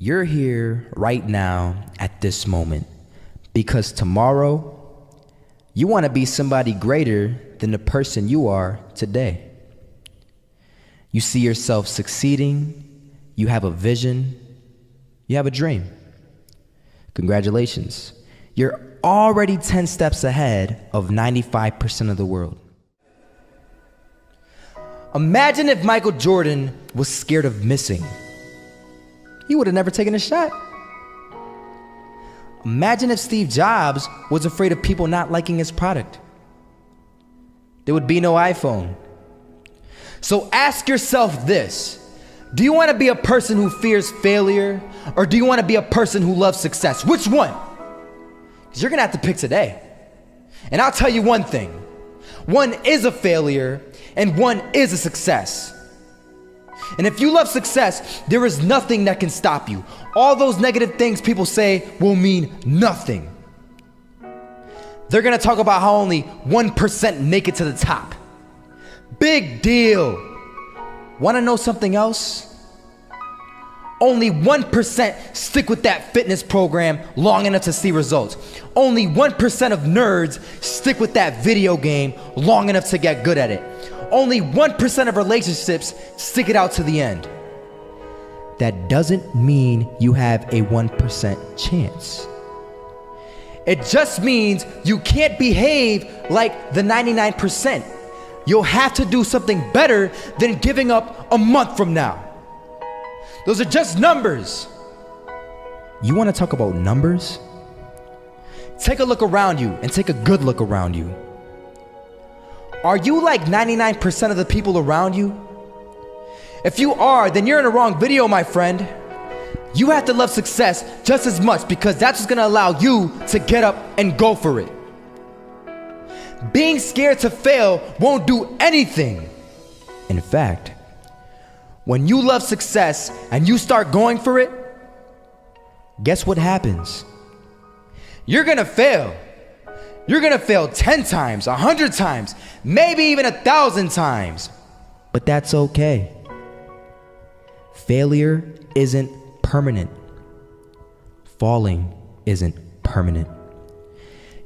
You're here right now at this moment because tomorrow you want to be somebody greater than the person you are today. You see yourself succeeding, you have a vision, you have a dream. Congratulations. You're already 10 steps ahead of 95% of the world. Imagine if Michael Jordan was scared of missing. He would have never taken a shot. Imagine if Steve Jobs was afraid of people not liking his product. There would be no iPhone. So ask yourself this: do you want to be a person who fears failure, or do you want to be a person who loves success? Which one? Because you're going to have to pick today. And I'll tell you one thing: one is a failure and one is a success. And if you love success, there is nothing that can stop you. All those negative things people say will mean nothing. They're gonna talk about how only 1% make it to the top. Big deal. Wanna know something else? Only 1% stick with that fitness program long enough to see results. Only 1% of nerds stick with that video game long enough to get good at it. Only 1% of relationships stick it out to the end. That doesn't mean you have a 1% chance. It just means you can't behave like the 99%. You'll have to do something better than giving up a month from now. Those are just numbers. You want to talk about numbers? Take a look around you and take a good look around you. Are you like 99% of the people around you? If you are, then you're in the wrong video, my friend. You have to love success just as much, because that's what's gonna allow you to get up and go for it. Being scared to fail won't do anything. In fact, when you love success and you start going for it, guess what happens? You're gonna fail. You're gonna fail 10 times, 100 times, maybe even 1,000 times. But that's okay. Failure isn't permanent. Falling isn't permanent.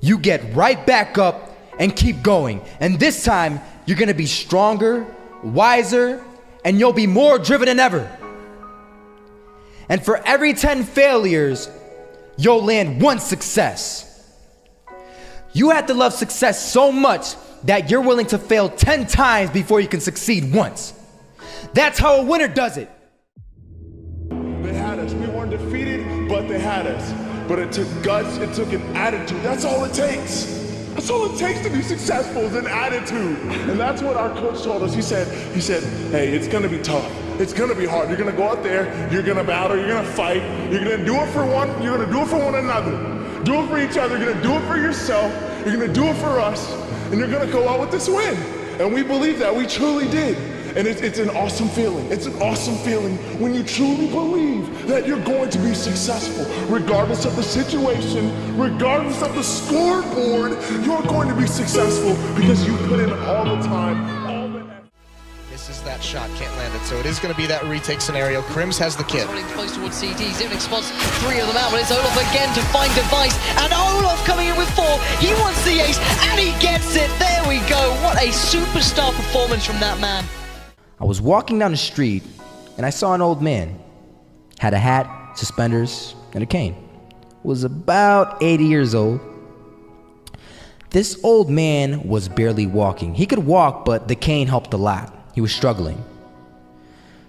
You get right back up and keep going. And this time, you're gonna be stronger, wiser, and you'll be more driven than ever. And for every 10 failures, you'll land one success. You have to love success so much that you're willing to fail 10 times before you can succeed once. That's how a winner does it. They had us. We weren't defeated, but they had us. But it took guts, it took an attitude. That's all it takes. That's all it takes to be successful, is an attitude. And that's what our coach told us. He said, hey, it's gonna be tough. It's gonna be hard. You're gonna go out there, you're gonna battle, you're gonna fight, you're gonna do it for one, you're gonna do it for one another. Do it for each other, you're gonna do it for yourself, you're gonna do it for us, and you're gonna go out with this win. And we believe that, we truly did. And it's an awesome feeling. It's an awesome feeling when you truly believe that you're going to be successful. Regardless of the situation, regardless of the scoreboard, you're going to be successful because you put in all the time, all the effort. This is that shot, can't land it, so it is going to be that retake scenario. Krims has the kid. Running close towards CT, Zivnik spots 3 of them out, but it's Olaf again to find Device, and Olaf coming in with 4. He wants the ace, and he gets it. There we go. What a superstar performance from that man. I was walking down the street and I saw an old man. Had a hat, suspenders, and a cane. Was about 80 years old. This old man was barely walking. He could walk, but the cane helped a lot. He was struggling.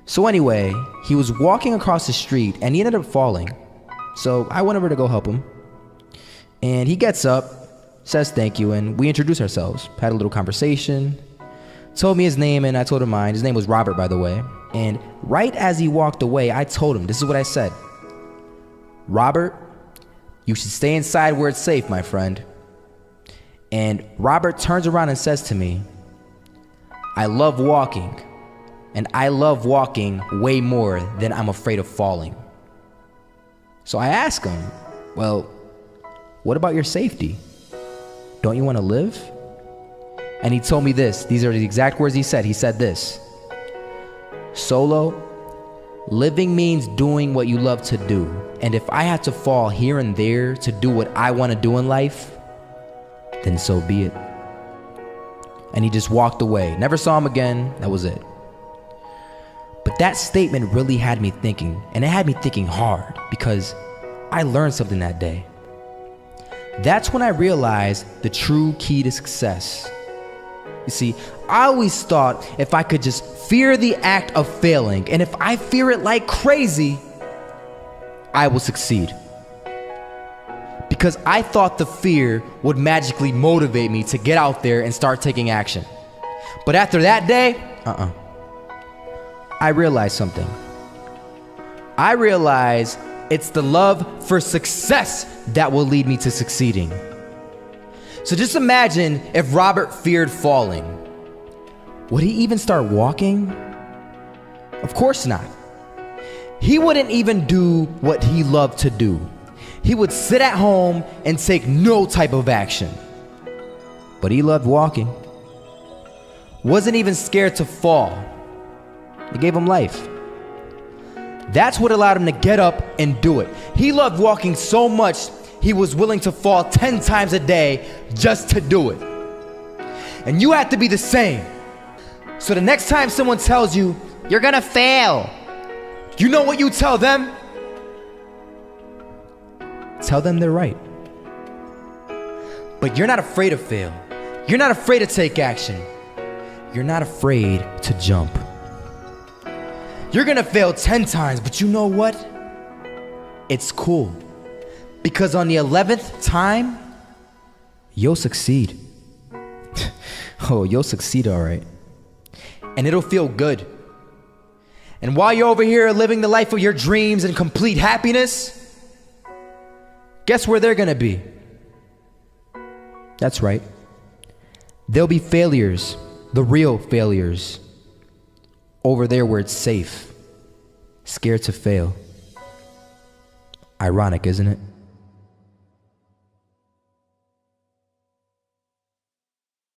So anyway, he was walking across the street and he ended up falling. So I went over to go help him. And he gets up, says thank you, and we introduced ourselves. Had a little conversation. Told me his name and I told him mine. His name was Robert, by the way. And right as he walked away, I told him, this is what I said: Robert, you should stay inside where it's safe, my friend. And Robert turns around and says to me, I love walking, and I love walking way more than I'm afraid of falling. So I asked him, well, what about your safety? Don't you want to live? And he told me this. These are the exact words he said. He said this: Solo, Living means doing what you love to do. And if I had to fall here and there to do what I want to do in life, then so be it. And he just walked away. Never saw him again. That was it. But that statement really had me thinking, and it had me thinking hard, because I learned something that day. That's when I realized the true key to success. You see, I always thought if I could just fear the act of failing, and if I fear it like crazy, I will succeed. Because I thought the fear would magically motivate me to get out there and start taking action. But after that day, I realized something. I realized it's the love for success that will lead me to succeeding. So just imagine if Robert feared falling. Would he even start walking? Of course not. He wouldn't even do what he loved to do. He would sit at home and take no type of action. But he loved walking. Wasn't even scared to fall. It gave him life. That's what allowed him to get up and do it. He loved walking so much, he was willing to fall 10 times a day just to do it. And you have to be the same. So the next time someone tells you, you're gonna fail, you know what you tell them? Tell them they're right. But you're not afraid to fail. You're not afraid to take action. You're not afraid to jump. You're gonna fail 10 times, but you know what? It's cool. Because on the 11th time, you'll succeed. Oh, you'll succeed all right. And it'll feel good. And while you're over here living the life of your dreams and complete happiness, guess where they're gonna be? That's right. They'll be failures, the real failures. Over there where it's safe, scared to fail. Ironic, isn't it?